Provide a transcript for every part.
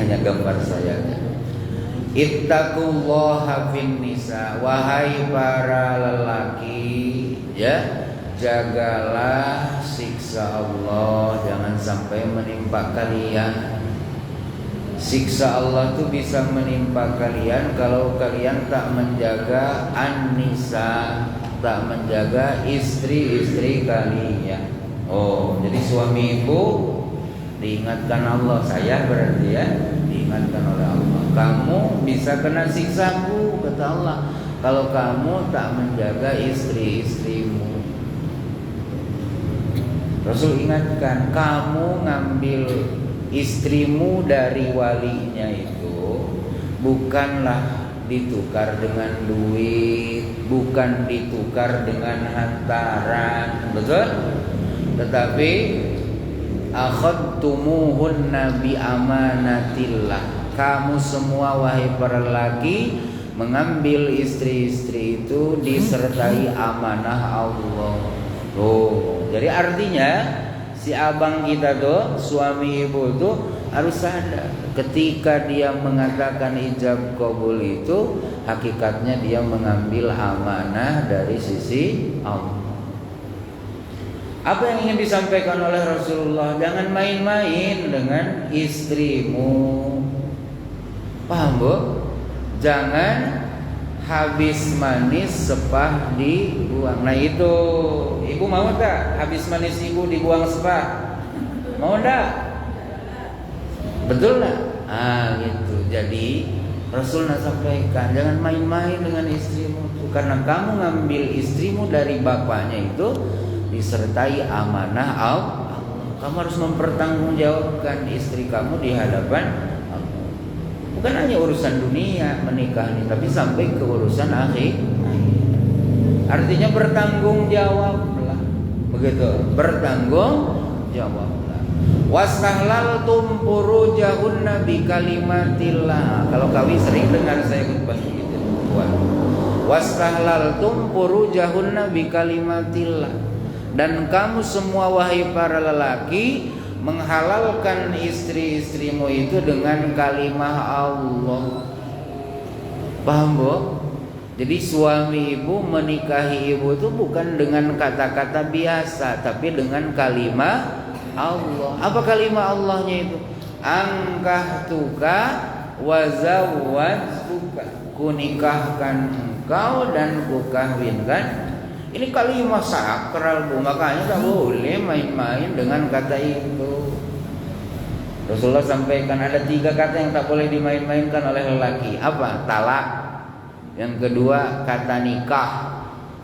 hanya gambar saya. Ittaqullaha fin nisa, wahai para lelaki, ya, jagalah siksa Allah, jangan sampai menimpa kalian. Siksa Allah itu bisa menimpa kalian kalau kalian tak menjaga an-nisa, tak menjaga istri-istri kalian. Oh, jadi suami ibu diingatkan Allah, saya berarti ya, diingatkan oleh Allah. Kamu bisa kena siksaku, kata Allah, kalau kamu tak menjaga istri-istrimu. Rasul ingatkan, kamu ngambil istrimu dari walinya itu bukanlah ditukar dengan duit, bukan ditukar dengan hantaran, betul? Tetapi akhadtumuhunna bi amanatillah, kamu semua wahai para lelaki mengambil istri-istri itu disertai amanah Allah. Oh, jadi artinya si abang kita tuh, suami ibu tuh harus sadar ketika dia mengatakan ijab qabul itu hakikatnya dia mengambil amanah dari sisi Allah. Apa yang ingin disampaikan oleh Rasulullah? Jangan main-main dengan istrimu. Paham, Bu? Jangan habis manis sepah dibuang. Nah itu, ibu mau tak habis manis ibu dibuang sepah? Mau tak? Betul tak? Gitu. Jadi Rasul nak sampaikan, jangan main-main dengan istrimu itu, karena kamu ngambil istrimu dari bapaknya itu disertai amanah Allah. Kamu harus mempertanggungjawabkan istri kamu di hadapan Allah. Bukan hanya urusan dunia menikah ini, tapi sampai ke urusan akhir. Artinya bertanggung jawablah. Begitu, bertanggung jawablah. Wastahlaltum furujahunna bi kalimatillah. Kalau kami sering dengar saya khutbah gitu. Wastahlaltum furujahunna bi kalimatillah. Dan kamu semua wahai para lelaki menghalalkan istri-istrimu itu dengan kalimah Allah. Paham, Bu? Jadi suami ibu menikahi ibu itu bukan dengan kata-kata biasa, tapi dengan kalimah Allah. Apa kalimah Allahnya itu? Angkahtuka wa zawwajtuka, kunikahkan engkau dan kukahwinkan. Ini kalimat sakral, Bu, makanya tak boleh main-main dengan kata itu. Rasulullah sampaikan ada 3 kata yang tak boleh dimain-mainkan oleh lelaki. Apa? Talak. Yang kedua kata nikah.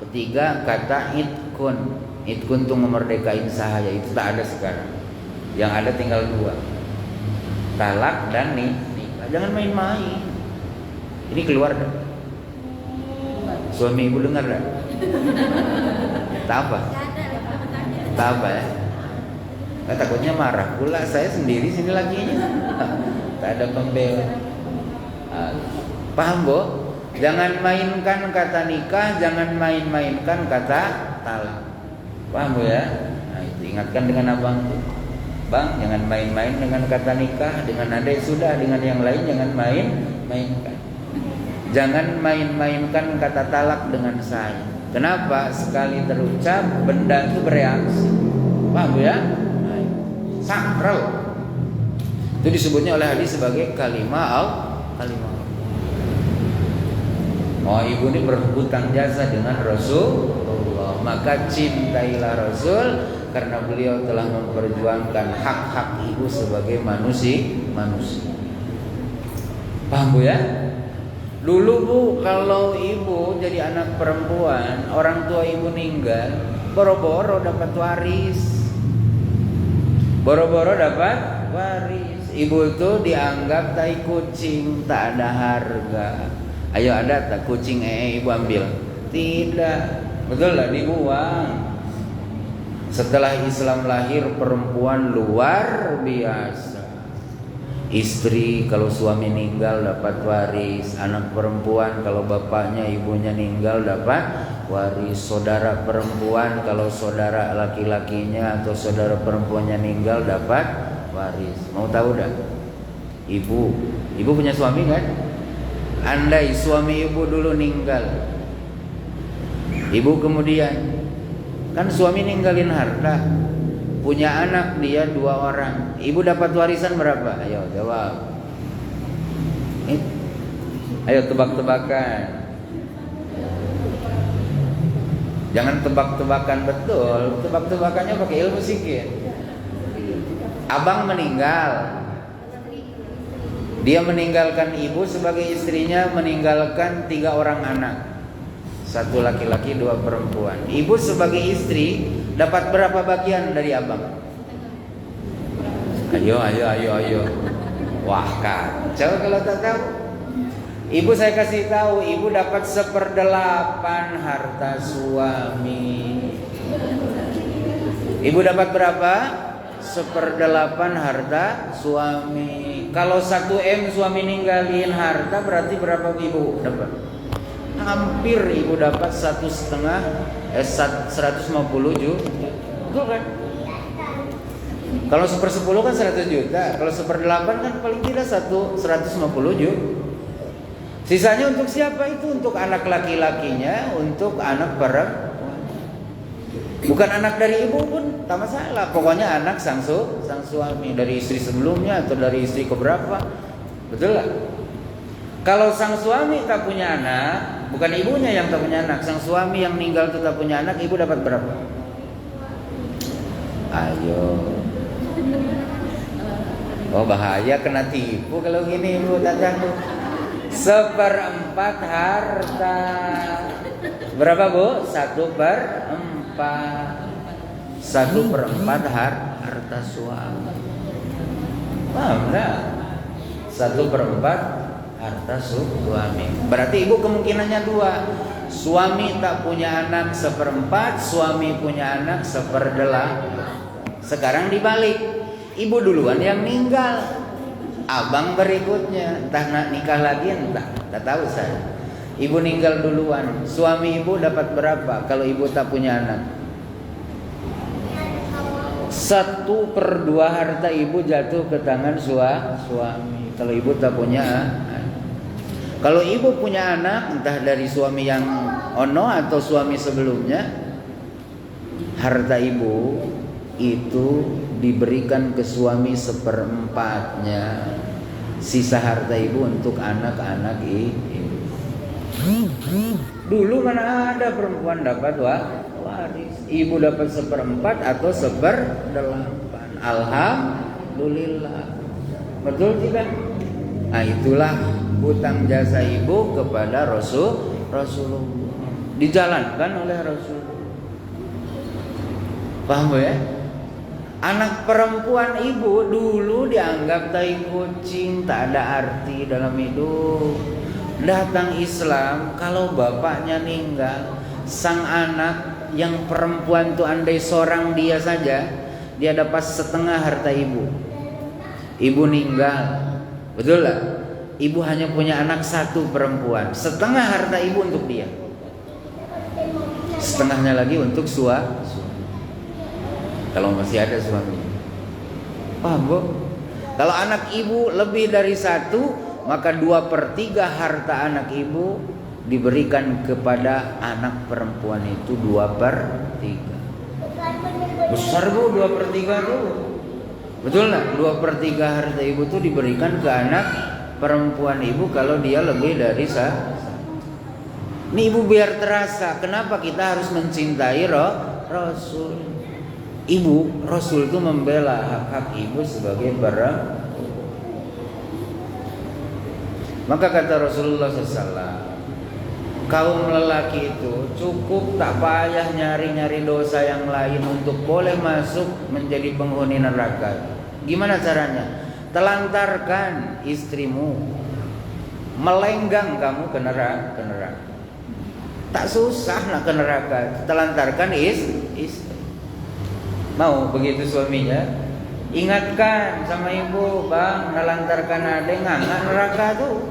Ketiga kata itkun. Itkun itu memerdekain sahaya, itu tak ada sekarang. Yang ada tinggal 2. Talak dan nikah. Jangan main-main. Ini keluar dah. Suami ibu dengar dah. Tak apa. Tak apa ya. Takutnya marah pula, saya sendiri sini lakinya. Tak ada pembela. Paham, Bu? Jangan mainkan kata nikah, jangan main-mainkan kata talak. Paham, Bu ya? Nah, itu ingatkan dengan abang itu. Bang, jangan main-main dengan kata nikah, dengan adek sudah, dengan yang lain jangan main-mainkan. Jangan main-mainkan kata talak dengan saya. Kenapa? Sekali terucap benda itu bereaksi. Paham, Bu ya? Nah, sakral. Itu disebutnya oleh hadis sebagai kalimah Allah. Oh, ibu ini berhutang jasa dengan Rasulullah, maka cintailah Rasul karena beliau telah memperjuangkan hak-hak ibu sebagai manusia. Paham, Bu ya? Dulu, Bu, kalau ibu jadi anak perempuan, orang tua ibu meninggal, boro-boro dapat waris. Boro-boro dapat waris. Ibu itu dianggap tai kucing, tak ada harga. Ayo ada tak kucing ibu ambil? Tidak. Betul lah, dibuang. Setelah Islam lahir, perempuan luar biasa. Istri kalau suami meninggal dapat waris, anak perempuan kalau bapaknya ibunya meninggal dapat waris, saudara perempuan kalau saudara laki-lakinya atau saudara perempuannya meninggal dapat waris. Mau tahu dah? Ibu punya suami kan? Andai suami ibu dulu meninggal, ibu kemudian, kan suami ninggalin harta, punya anak dia 2 orang, ibu dapat warisan berapa? Ayo jawab. Ayo tebak-tebakan. Jangan tebak-tebakan betul, tebak-tebakannya pakai ilmu sikit. Abang meninggal, dia meninggalkan ibu sebagai istrinya, meninggalkan 3 orang anak, 1 laki-laki 2 perempuan. Ibu sebagai istri dapat berapa bagian dari abang? Ayo. Wah kacau kalau tak tahu. Ibu saya kasih tahu, ibu dapat 1/8 harta suami. Ibu dapat berapa? 1/8 harta suami. Kalau 1 M suami ninggalin harta, berarti berapa ibu dapat? Hampir ibu dapat 150 juta. Betul kan? Kalau 1/10 kan 100 juta. Kalau 1/8 kan paling tidak 150 juta. Sisanya untuk siapa itu? Untuk anak laki-lakinya, untuk anak perempuan. Bukan anak dari ibu pun tak masalah. Pokoknya anak sang suami, dari istri sebelumnya atau dari istri keberapa. Betul lah. Kalau sang suami tak punya anak, bukan ibunya yang tak punya anak, sang suami yang meninggal itu tak punya anak, ibu dapat berapa? Ayo. Oh bahaya kena tipu kalau gini ibu, tak tahu. 1/4 harta. Berapa bu? 1/4. 1/4 harta suami. Paham tak? 1/4 harta suami. Berarti ibu kemungkinannya 2. Suami tak punya anak 1/4, suami punya anak 1/8. Sekarang dibalik, ibu duluan yang meninggal, abang berikutnya, entah nak nikah lagi entah, tak tahu saya. Ibu meninggal duluan, suami ibu dapat berapa kalau ibu tak punya anak? 1/2 harta ibu jatuh ke tangan suami kalau ibu tak punya anak. Kalau ibu punya anak, entah dari suami yang ono atau suami sebelumnya, harta ibu itu diberikan ke suami 1/4-nya. Sisa harta ibu untuk anak-anak ibu. Dulu mana ada perempuan dapat waris? Ibu dapat 1/4 atau 1/8. Alhamdulillah. Betul tidak? Nah itulah hutang jasa ibu kepada Rasulullah, dijalankan oleh Rasul. Paham ya? Anak perempuan ibu dulu dianggap tai kucing, tak ada arti dalam hidup. Datang Islam, kalau bapaknya meninggal, sang anak yang perempuan itu andai seorang dia saja, dia dapat setengah harta ibu. Ibu meninggal, betul lah? Ibu hanya punya anak 1 perempuan, setengah harta ibu untuk dia, setengahnya lagi untuk suami. Kalau masih ada suami. Paham bu? Kalau anak ibu lebih dari 1, maka 2/3 harta anak ibu diberikan kepada anak perempuan itu 2/3. Besar bu 2/3 tuh. Betul lah, 2/3 harta ibu tuh diberikan ke anak perempuan ibu kalau dia lebih dari 1. Ini ibu biar terasa kenapa kita harus mencintai Rasul. Ibu, Rasul itu membela hak-hak ibu sebagai perempuan. Maka kata Rasulullah SAW, kaum lelaki itu cukup tak payah nyari-nyari dosa yang lain untuk boleh masuk menjadi penghuni neraka. Gimana caranya? Telantarkan istrimu, melenggang kamu ke neraka. Tak susah nak ke neraka, telantarkan istri. Mau begitu suaminya, ingatkan sama ibu, bang, nelantarkan adek nggak neraka tuh.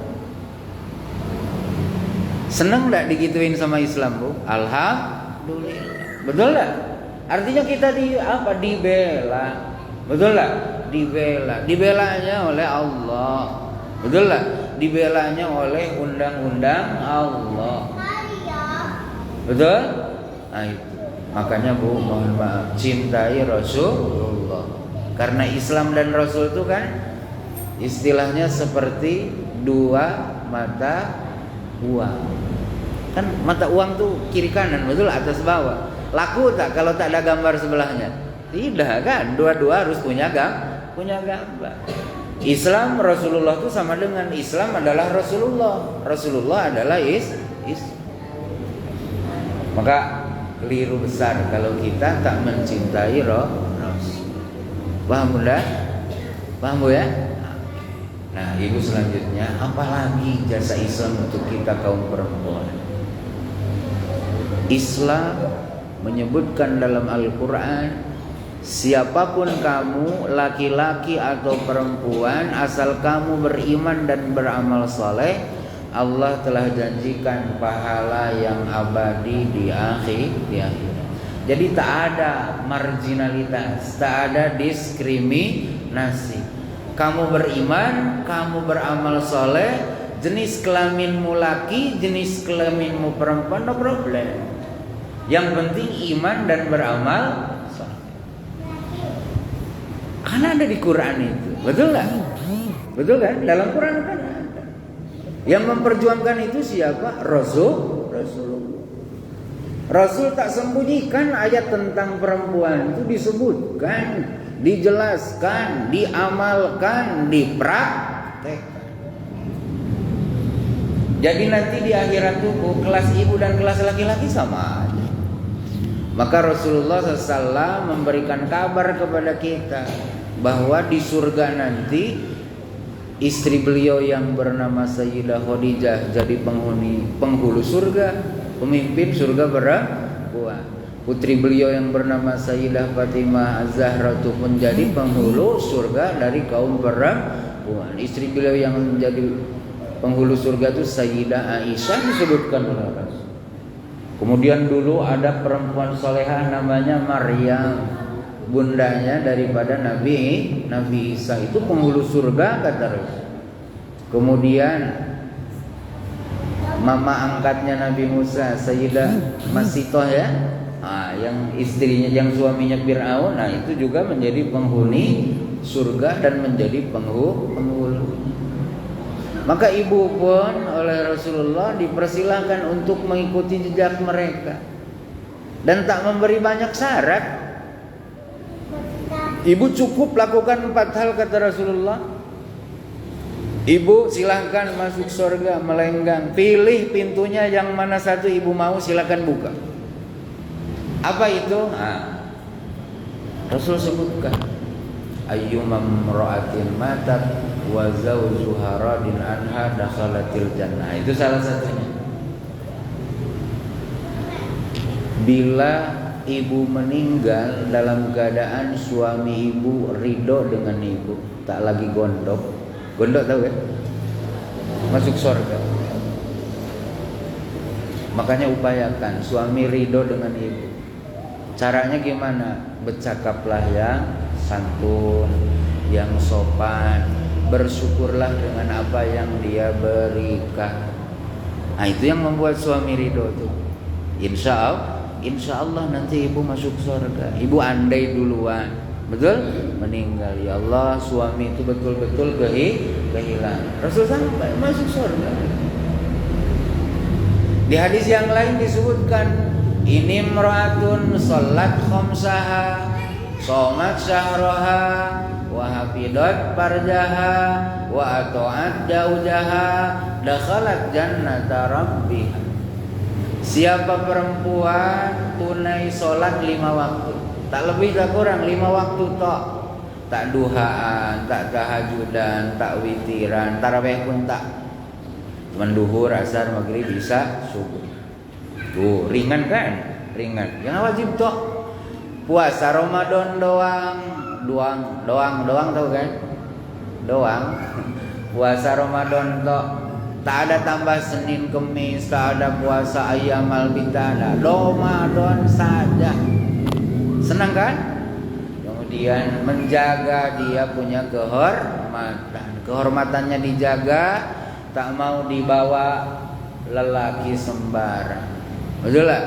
Seneng nggak digituin sama Islam bu? Alhamdulillah. Betul lah. Artinya kita dibela. Betul lah. dibela. Dibelanya oleh Allah. Betul lah? Dibelanya oleh undang-undang Allah. Betul? Nah itu. Makanya Bu, mohon maaf, cintai Rasulullah. Karena Islam dan Rasul itu kan istilahnya seperti dua mata uang. Kan mata uang tuh kiri kanan, betul, atas bawah. Laku tak kalau tak ada gambar sebelahnya? Tidak kan? Dua-dua harus punya gambar. Islam Rasulullah itu sama dengan Islam adalah Rasulullah. Rasulullah adalah Maka keliru besar kalau kita tak mencintai Rasul. Paham Bunda? Paham Bu ya? Nah, Ibu selanjutnya, apalagi jasa Islam untuk kita kaum perempuan? Islam menyebutkan dalam Al-Quran, siapapun kamu, laki-laki atau perempuan, asal kamu beriman dan beramal saleh, Allah telah janjikan pahala yang abadi di akhirat. Jadi tak ada marginalitas, tak ada diskriminasi. Kamu beriman, kamu beramal soleh, jenis kelaminmu laki, jenis kelaminmu perempuan, no problem. Yang penting iman dan beramal soleh. Karena ada di Quran itu, betul nggak? Betul kan? Dalam Quran kan ada. Yang memperjuangkan itu siapa? Rasulullah. Rasul tak sembunyikan ayat tentang perempuan itu, disebutkan, dijelaskan, diamalkan, dipraktekkan. Jadi nanti di akhirat tubuh kelas ibu dan kelas laki-laki sama aja. Maka Rasulullah SAW memberikan kabar kepada kita bahwa di surga nanti istri beliau yang bernama Sayyidah Khadijah jadi penghulu surga, pemimpin surga perempuan. Putri beliau yang bernama Sayyidah Fatimah Az-Zahra itu menjadi penghulu surga dari kaum perempuan. Istri beliau yang menjadi penghulu surga itu Sayyidah Aisyah disebutkan oleh Rasul. Kemudian dulu ada perempuan solehah namanya Maryam, bundanya daripada Nabi Isa, itu penghulu surga kata Rasul. Kemudian mama angkatnya Nabi Musa, Sayyidah Masitoh ya, yang istrinya, yang suaminya Fir'aun, itu juga menjadi penghuni surga dan menjadi penghulu. Maka ibu pun oleh Rasulullah dipersilahkan untuk mengikuti jejak mereka dan tak memberi banyak syarat. Ibu cukup lakukan 4 hal kata Rasulullah. Ibu silahkan masuk surga melenggang, pilih pintunya yang mana satu ibu mau, silahkan buka. Apa itu? Rasul sebutkan, ayyumam ra'atin matat wa zawjuha radin anha dakhalatil jannah. Itu salah satunya. Bila ibu meninggal dalam keadaan suami ibu ridho dengan ibu, tak lagi gondok tahu kan? Masuk surga. Makanya upayakan suami ridho dengan ibu. Caranya gimana? Bercakaplah yang santun, yang sopan, bersyukurlah dengan apa yang dia berikan. Itu yang membuat suami ridho tuh. Insya Allah nanti ibu masuk surga. Ibu andai duluan, betul? Meninggal, ya Allah suami itu betul-betul kehilangan. Rasul sampai masuk surga. Di hadis yang lain disebutkan, ini imra'atun sholat khamsaha, shomat syahroha, wa hafidat farjaha, wa ato'at jaujaha, dakhalat jannata rabbiha. Siapa perempuan tunai sholat 5 waktu, tak lebih tak kurang 5 waktu tok, tak duhaan, tak tahajudan, tak witiran, tarawih pun tak, cuman duhur, asar, maghrib, isya, subuh. Tuh ringan kan? Ringan. Yang wajib tok puasa Ramadan doang tahu kan? Doang. Puasa Ramadan tok. Tak ada tambah Senin Kemis, tak ada puasa Ayyamal Bitada. Ramadan saja. Senang kan? kemudian menjaga dia punya kehormatannya dijaga, tak mau dibawa lelaki sembarang, betul lah?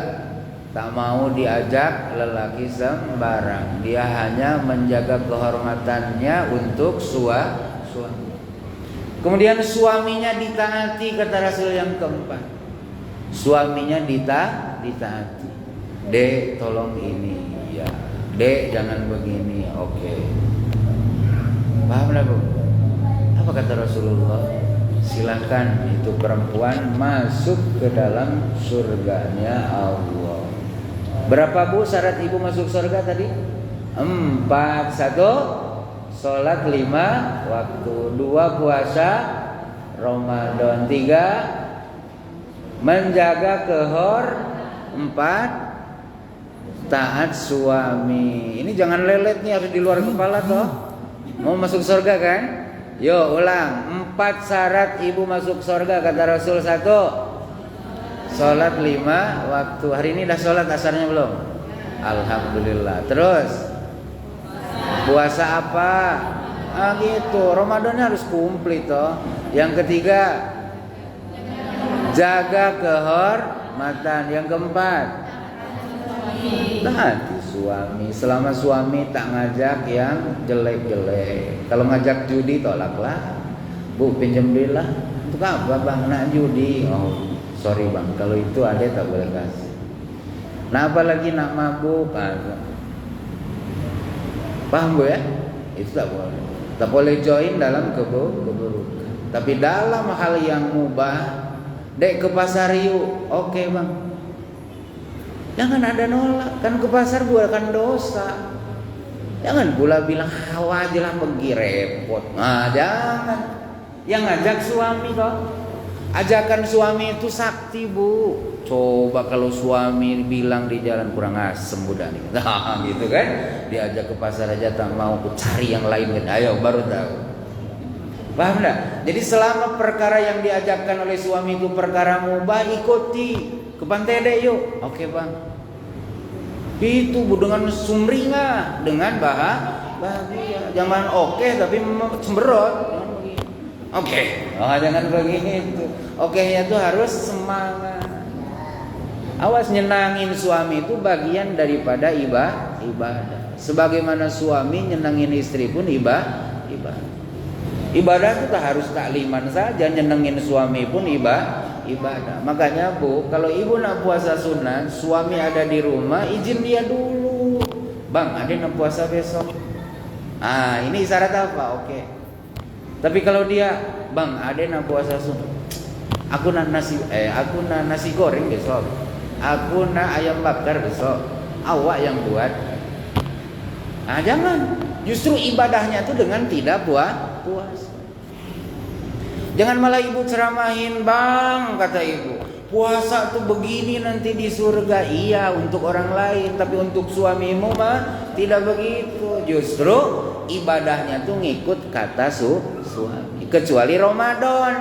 Tak mau diajak lelaki sembarang. Dia hanya menjaga kehormatannya untuk suami. Kemudian suaminya ditaati, kata Rasul yang keempat. Suaminya ditaati. Dek, tolong ini, ya. Dek, jangan begini. Oke. Paham lah, Bu? Apa kata Rasulullah? Silakan itu perempuan masuk ke dalam surganya Allah. Berapa, Bu, syarat ibu masuk surga tadi? 4. 1, sholat 5 waktu. 2, puasa Ramadan. 3, menjaga 4, taat suami. Ini jangan lelet nih, harus di luar kepala toh. Mau masuk surga kan? Yo, ulang. 4 syarat ibu masuk surga, kata Rasul. 1, sholat 5 waktu. Hari ini dah sholat asarnya belum? Alhamdulillah. Terus puasa apa? Gitu. Ramadannya harus komplit toh. Yang ketiga, jaga kehormatan. Yang keempat, taati suami. Selama suami tak ngajak yang jelek-jelek. Kalau ngajak judi, tolaklah. Bu, pinjam duit lah. Untuk apa, Bang? Nak judi. Oh, sorry, Bang, kalau itu ada tak boleh kasih. Nah, apalagi nak mabuk, paham, Bu, ya? Itu tak boleh. Tak boleh join dalam keburukan. Tapi dalam hal yang mubah, dek ke pasar yuk. Oke, Bang. Jangan ada nolak. Kan ke pasar bukan dosa. Jangan pula bilang hawa aja lah pergi, repot. Nah, jangan. Yang ngajak suami toh. Ajakan suami itu sakti, Bu. Coba kalau suami bilang di jalan kurang asem budak nih. Nah, gitu kan. Diajak ke pasar aja tak mau, ku cari yang lain kan. Ayo baru tahu. Paham enggak? Jadi selama perkara yang diajakkan oleh suami itu perkara mubah, ikuti. Ke pantai deh yuk. Oke, Bang. Itu, Bu, dengan sumringah, dengan bahagia. Jangan oke tapi semberot. Oke. Oh, jangan begitu. Oke-nya itu harus semangat. Awas, nyenangin suami itu bagian daripada ibadah. Sebagaimana suami nyenangin istri pun ibadah. Ibadah itu tak harus takliman saja, nyenengin suami pun ibadah. Makanya, Bu, kalau ibu nak puasa sunat, suami ada di rumah, izin dia dulu. Bang, ada nak puasa besok. Ini syarat apa? Oke. Tapi kalau dia, Bang, ada nak puasa sunat. Aku nak nasi goreng besok. Aku nak ayam bakar besok. Awak yang buat. Jangan. Justru ibadahnya itu dengan tidak puasa. Jangan malah ibu ceramahin, Bang, kata ibu. Puasa tuh begini nanti di surga. Iya, untuk orang lain, tapi untuk suamimu mah tidak begitu. Justru ibadahnya tuh ngikut kata suami. Kecuali Ramadan.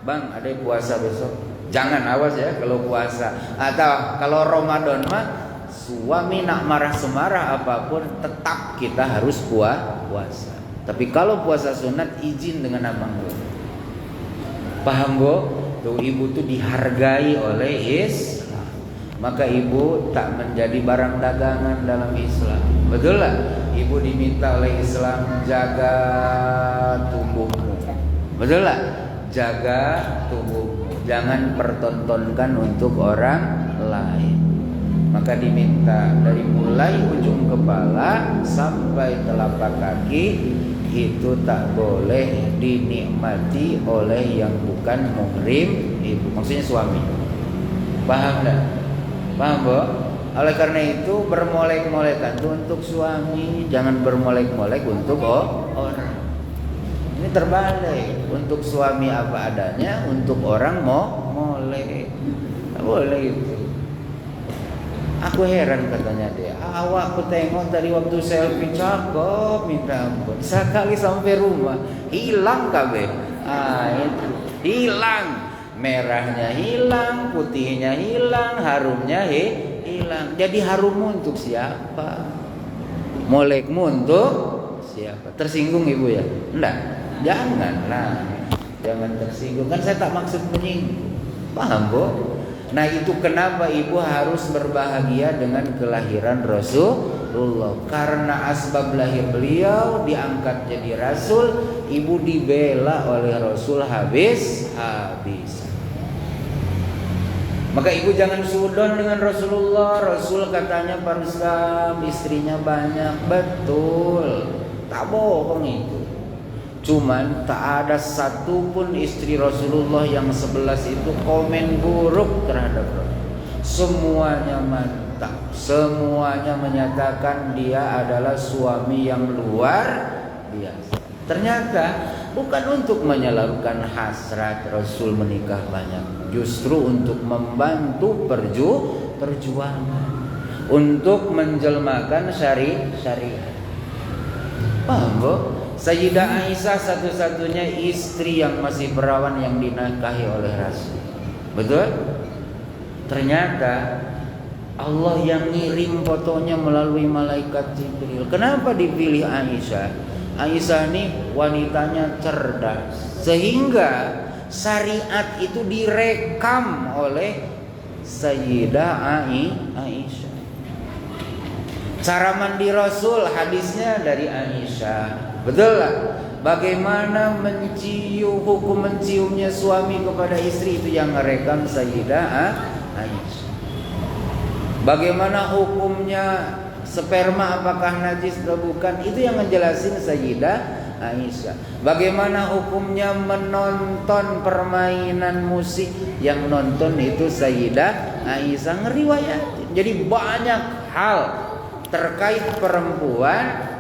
Bang, ada puasa besok. Jangan, awas ya kalau puasa. Atau kalau Ramadan mah suami nak marah semarah apapun tetap kita harus puasa. Tapi kalau puasa sunat izin dengan abang dulu. Paham, Bu? Tuh ibu tuh dihargai oleh Islam. Maka ibu tak menjadi barang dagangan dalam Islam. Betul lah? Ibu diminta oleh Islam jaga tubuhmu. Betul lah? Jaga tubuhmu. Jangan pertontonkan untuk orang lain. Maka diminta dari mulai ujung kepala sampai telapak kaki itu tak boleh dinikmati oleh yang bukan muhrim ibu, maksudnya suami. Paham tak? Paham, Bu? Oleh karena itu bermolek-molekan itu untuk suami, jangan bermolek-molek untuk orang. Ini terbalik, untuk suami apa adanya, untuk orang molek. Tak boleh itu. Aku heran, katanya dia. Awak aku tengok tadi waktu selfie cakep minta ampun. Sekali sampai rumah hilang kabeh. Itu hilang. Merahnya hilang, putihnya hilang, harumnya hilang. Jadi harummu untuk siapa? Molekmu untuk siapa? Tersinggung ibu ya? Enggak. Janganlah. Jangan tersinggung. Kan saya tak maksud menyinggung. Paham, Bu? Nah, itu kenapa ibu harus berbahagia dengan kelahiran Rasulullah. Karena asbab lahir beliau diangkat jadi rasul, ibu dibela oleh Rasul habis. Maka ibu jangan sudon dengan Rasulullah. Rasul katanya Parsam, istrinya banyak. Betul, tak bohong itu. Cuman tak ada satupun istri Rasulullah yang 11 itu komen buruk terhadap Rasul. Semuanya mantap. Semuanya menyatakan dia adalah suami yang luar biasa. Ternyata bukan untuk menyalurkan hasrat Rasul menikah banyak, justru untuk membantu perjuangan, untuk menjelmakan syariat. Paham, Bu? Sayyidah Aisyah satu-satunya istri yang masih perawan yang dinikahi oleh Rasul. Betul? Ternyata Allah yang ngirim fotonya melalui malaikat Jibril. Kenapa dipilih Aisyah? Aisyah ini wanitanya cerdas, sehingga syariat itu direkam oleh Sayyidah Aisyah. Cara mandi Rasul hadisnya dari Aisyah. Betul lah. Bagaimana hukum menciumnya suami kepada istri itu yang merekam Sayyidah Aisyah. Bagaimana hukumnya sperma, apakah najis atau bukan, itu yang ngejelasin Sayyidah Aisyah. Bagaimana hukumnya menonton permainan musik, yang nonton itu Sayyidah Aisyah ngeriwayatin. Jadi banyak hal terkait perempuan,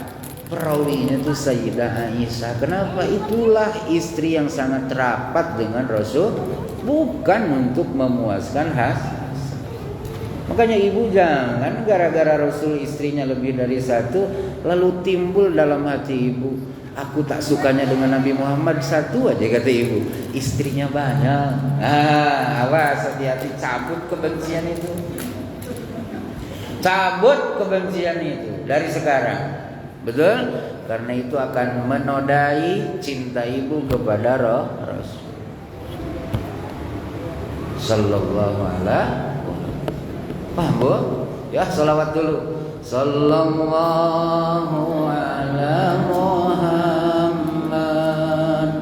perawinya itu Sayyidah Aisyah. Kenapa? Itulah istri yang sangat rapat dengan Rasul, bukan untuk memuaskan hasrat. Makanya ibu jangan gara-gara Rasul istrinya lebih dari satu, lalu timbul dalam hati ibu, aku tak sukanya dengan Nabi Muhammad satu aja, kata ibu, istrinya banyak. Awas, hati-hati, cabut kebencian itu. Cabut kebencian itu dari sekarang. Betul? Karena itu akan menodai cinta ibu kepada Rasul sallallahu alaihi. Paham, Bu? Ya, salawat dulu. Sallallahu ala Muhammad.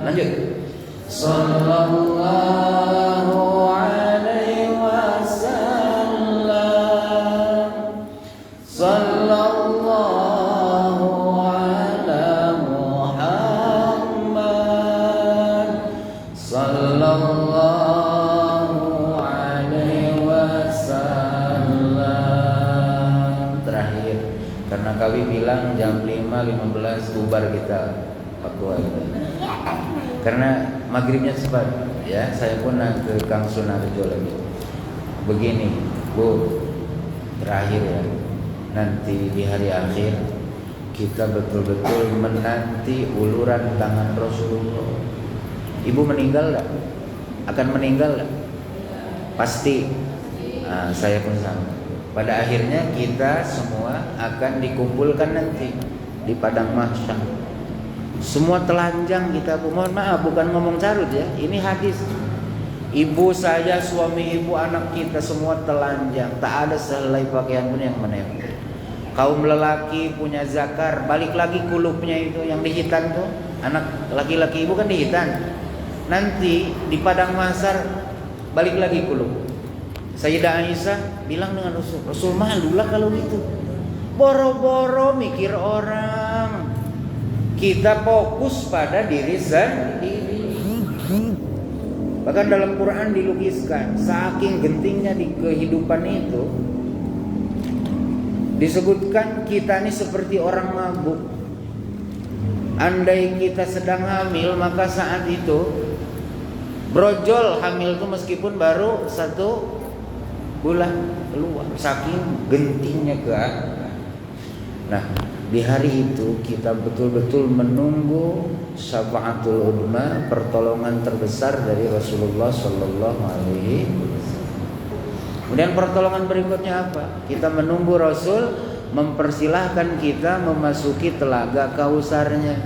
Lanjut. Sallallahu alaihi wasallam. Sallallahu ala Muhammad. Sallallahu karena kami bilang jam 5.15 bubar kita fatwa itu. Karena maghribnya cepat ya. Saya pun ke Kang Sunarjo lagi. Begini, Bu, terakhir ya. Nanti di hari akhir kita betul-betul menanti uluran tangan Rasulullah. Ibu meninggal enggak? Akan meninggal enggak? Pasti. Saya pun sama. Pada akhirnya kita semua akan dikumpulkan nanti di padang mahsyar. Semua telanjang kita, Bu. Mohon maaf, bukan ngomong carut ya. Ini hadis. Ibu saya, suami ibu, anak kita semua telanjang. Tak ada sehelai pakaian pun yang menempel. Kaum lelaki punya zakar, balik lagi kulupnya itu yang dihitan tuh. Anak laki-laki ibu kan dihitan. Nanti di padang mahsyar balik lagi kulup. Sayyidah Aisyah bilang dengan Rasul malulah kalau gitu. Boro-boro mikir orang. Kita fokus pada diri sendiri. Bahkan dalam Quran dilukiskan, saking gentingnya di kehidupan itu, disebutkan kita ini seperti orang mabuk. Andai kita sedang hamil, maka saat itu brojol hamil itu meskipun baru 1 bulan keluar, saking gentingnya keadaan. Nah, di hari itu kita betul-betul menunggu syafaatul udma, pertolongan terbesar dari Rasulullah sallallahu alaihi wasallam. Kemudian pertolongan berikutnya apa? Kita menunggu Rasul mempersilahkan kita memasuki telaga Kausarnya.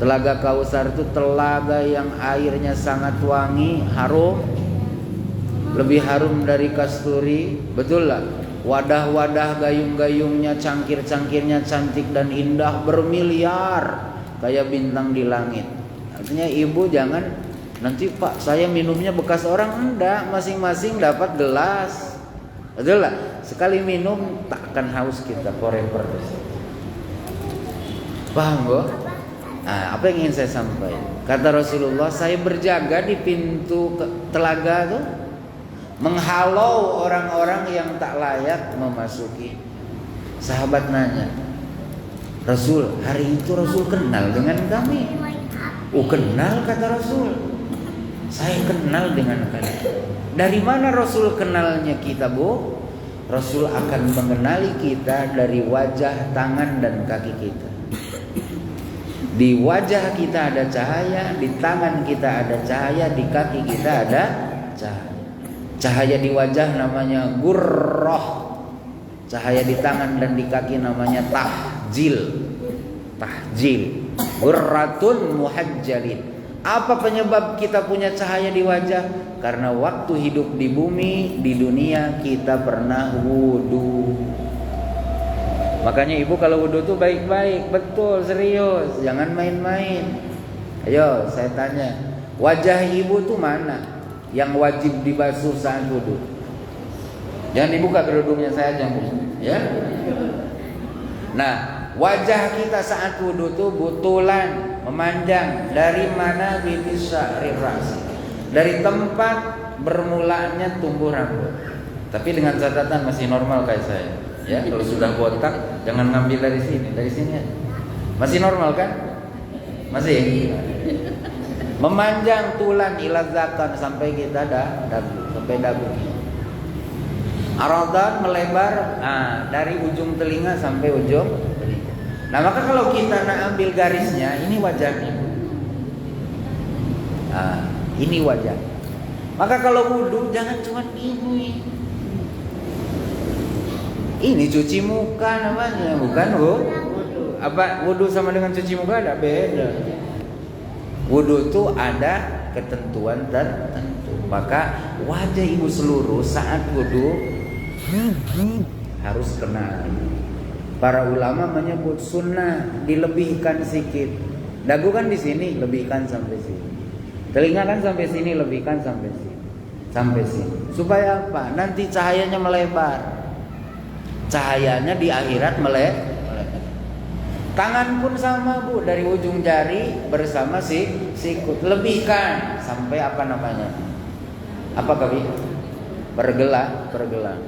Telaga Kausar itu telaga yang airnya sangat wangi, harum, lebih harum dari kasturi, betul lah. Wadah-wadah gayung-gayungnya, cangkir-cangkirnya cantik dan indah, bermiliar kayak bintang di langit. Artinya ibu jangan nanti Pak saya minumnya bekas orang, enggak, masing-masing dapat gelas, betul lah. Sekali minum tak akan haus kita forever. Paham Bu? Nah, apa yang ingin saya sampaikan? Kata Rasulullah, saya berjaga di pintu telaga tuh, menghalau orang-orang yang tak layak memasuki. Sahabat nanya, Rasul, hari itu Rasul kenal dengan kami? Oh kenal, kata Rasul. Saya kenal dengan kalian. Dari mana Rasul kenalnya kita, Bu? Rasul akan mengenali kita dari wajah, tangan, dan kaki kita. Di wajah kita ada cahaya, di tangan kita ada cahaya, di kaki kita ada cahaya. Cahaya di wajah namanya gurroh, cahaya di tangan dan di kaki namanya tahjil. Tahjil, gurratun muhajjalin. Apa penyebab kita punya cahaya di wajah? Karena waktu hidup di bumi, di dunia kita pernah wudu. Makanya ibu kalau wudu tuh baik-baik, betul, serius, jangan main-main. Ayo saya tanya, wajah ibu tuh mana yang wajib dibasuh saat wudu? Jangan dibuka kerudungnya, saya aja ya. Nah, wajah kita saat wudu tuh butulan, memanjang. Dari mana? Bisa rirasi, dari tempat bermulanya tumbuh rambut. Tapi dengan catatan masih normal kayak saya. Ya, kalau sudah botak jangan ngambil dari sini aja. Masih normal kan? Masih. Memanjang tulan ila zakan sampai kita dagu, sampai dagu. Aradan melebar, dari ujung telinga sampai ujung telinga. Nah, maka kalau kita nak ambil garisnya, ini wajahnya. Ini wajah. Maka kalau wudu jangan cuma ini. Ini cuci muka namanya, bukan wudu. Apa wudu sama dengan cuci muka? Ada beda. Wudu itu ada ketentuan tertentu. Maka wajah ibu seluruh saat wudu harus kena air. Para ulama menyebut sunnah dilebihkan sedikit. Dagu kan di sini, lebihkan sampai sini. Telinga kan sampai sini, lebihkan sampai sini. Sampai sini. Supaya apa? Nanti cahayanya melebar. Cahayanya di akhirat melebar. Tangan pun sama Bu, dari ujung jari bersama sikut, lebihkan sampai apa namanya? Apa kaki? Pergelang.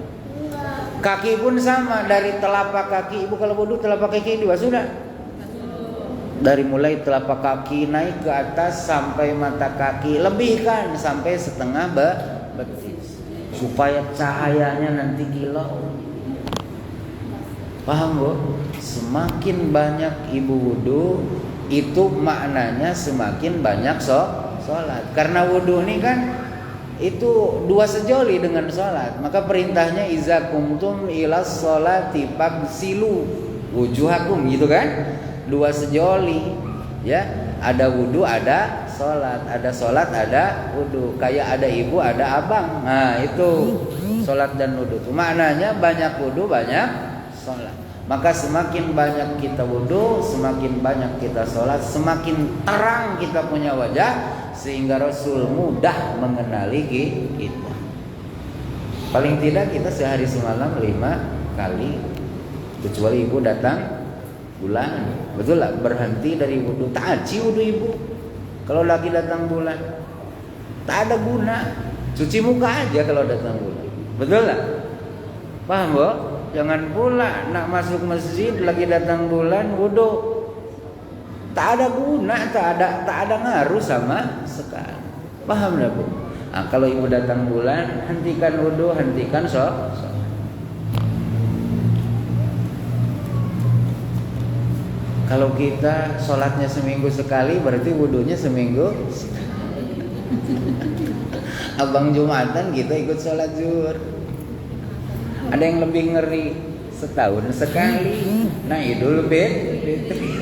Kaki pun sama, dari telapak kaki. Ibu kalau wudu telapak kaki dua sudah. Dari mulai telapak kaki naik ke atas sampai mata kaki, lebihkan sampai setengah betis. Supaya cahayanya nanti kilau. Paham Bu? Semakin banyak ibu wudu, itu maknanya semakin banyak sholat. Karena wudu ini kan itu dua sejoli dengan sholat. Maka perintahnya iza kumtum ilas sholati fagsilu wujuhakum, gitu kan? Dua sejoli, ya. Ada wudu, ada sholat. Ada sholat, ada wudu. Kayak ada ibu, ada abang. Nah itu sholat dan wudu. Maknanya banyak wudu, banyak sholat. Maka semakin banyak kita wudu, semakin banyak kita sholat, semakin terang kita punya wajah, sehingga Rasul mudah mengenali kita. Paling tidak kita sehari semalam 5 kali, kecuali ibu datang bulan, betul lah, berhenti dari wudu. Taci wudu ibu kalau lagi datang bulan, tak ada guna. Cuci muka aja kalau datang bulan, betul lah. Paham Bu? Jangan pula nak masuk masjid lagi datang bulan wudu. Tak ada guna, tak ada ngaruh sama sekali. Paham dah Bu? Nah, kalau ibu datang bulan, hentikan wudu, hentikan sholat. Kalau kita sholatnya seminggu sekali, berarti wudunya seminggu sekali. Abang Jumatan kita ikut sholat zuhur. Ada yang lebih ngeri, setahun sekali. Nah, Idul Fitri.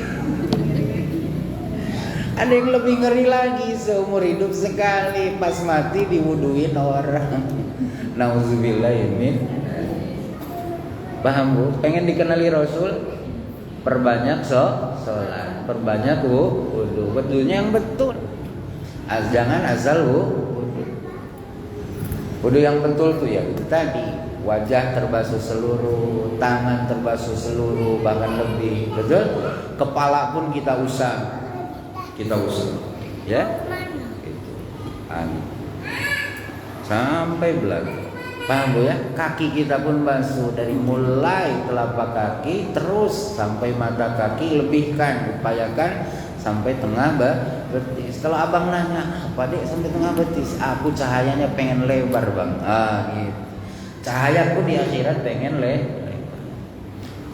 Ada yang lebih ngeri lagi, seumur hidup sekali, pas mati diwuduin orang. Nauzubillah min. Paham Bu? Pengen dikenali Rasul? Perbanyak sholat, perbanyak wudu. Wudunya yang betul. Jangan asal wudu. Wudu yang betul tuh ya itu tadi. Wajah terbasuh seluruh, tangan terbasuh seluruh, bahkan lebih. Betul? Kepala pun kita usah. Ya. Gitu. Sampai belakang. Paham Bu ya? Kaki kita pun basuh dari mulai telapak kaki terus sampai mata kaki, lebihkan, upayakan sampai tengah betis. Kalau abang nanya, apa dek sampai tengah betis? Aku cahayanya pengen lebar bang. Gitu. Cahayaku di akhirat pengen lebar.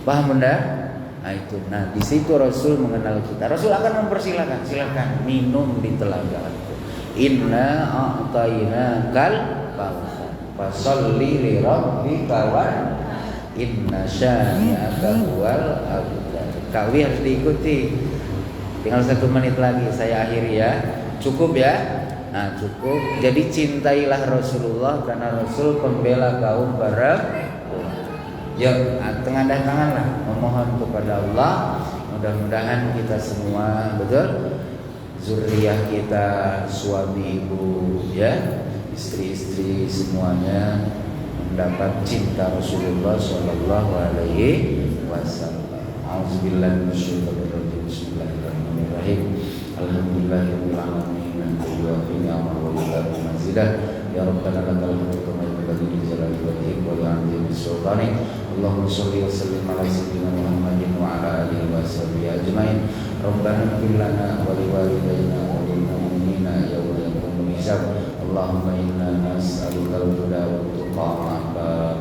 Paham Bunda? Nah itu. Nah di situ Rasul mengenal kita. Rasul akan mempersilahkan, silakan minum di telaga aku. Inna a'tayna kal kautsar. Fasolli li rabbika wa inna syani'aka huwal abtar. Kawi harus diikuti. Tinggal 1 menit lagi saya akhiri ya. Cukup ya? Nah cukup. Jadi cintailah Rasulullah karena Rasul pembela kaum perempuan. Yuk, tengadah tanganlah memohon kepada Allah. Mudah-mudahan kita semua betul zuriyah kita, suami ibu ya, istri-istri semuanya mendapat cinta Rasulullah sallallahu alaihi wasallam. Auzubillahi minasyaitonir rajim. Bismillahirrahmanirrahim. Alhamdulillahirabbil alamin. Wa ni'mal wakil mazidah. Ya Rabbana lakal hamdu kama yanbaghi li jalali wajhik wa li'azimi sultanik. Allahumma shalli wa sallim ala sayyidina Muhammadin wa ala alihi wa sahbihi ajmain. Rabbana ighfir lana wa liwalidayna wa lil mu'minina yawma yaqumul hisab. Allahumma inna nas'aluka al-huda wa tuqa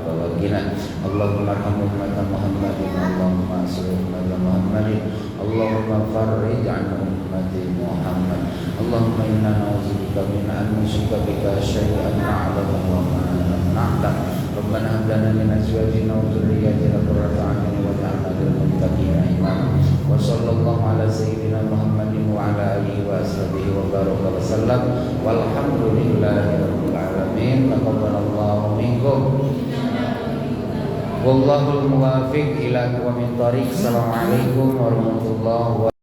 wa ghina. Allahumma arham ummata Muhammadin. Allahumma aslih ummata Muhammadin. Allahumma farrij an ummati Muhammad. Allahumma inna na'udzubika min an nusyrika bika syai'an na'lamu wa ma lam na'lam. Rabbana hab lana min azwajina wa dhurriyyatina qurrata a'yun waj'alna lil muttaqina imama. Wa sallallahu ala sayyidina Muhammadin wa ala alihi wa sahbihi wa baraka wa sallam. Walhamdulillahi rabbil alamin. Taqabbalallahu minkum. Wallahul muwaffiq ila aqwamit thoriq. Assalamualaikum warahmatullahi wabarakatuh.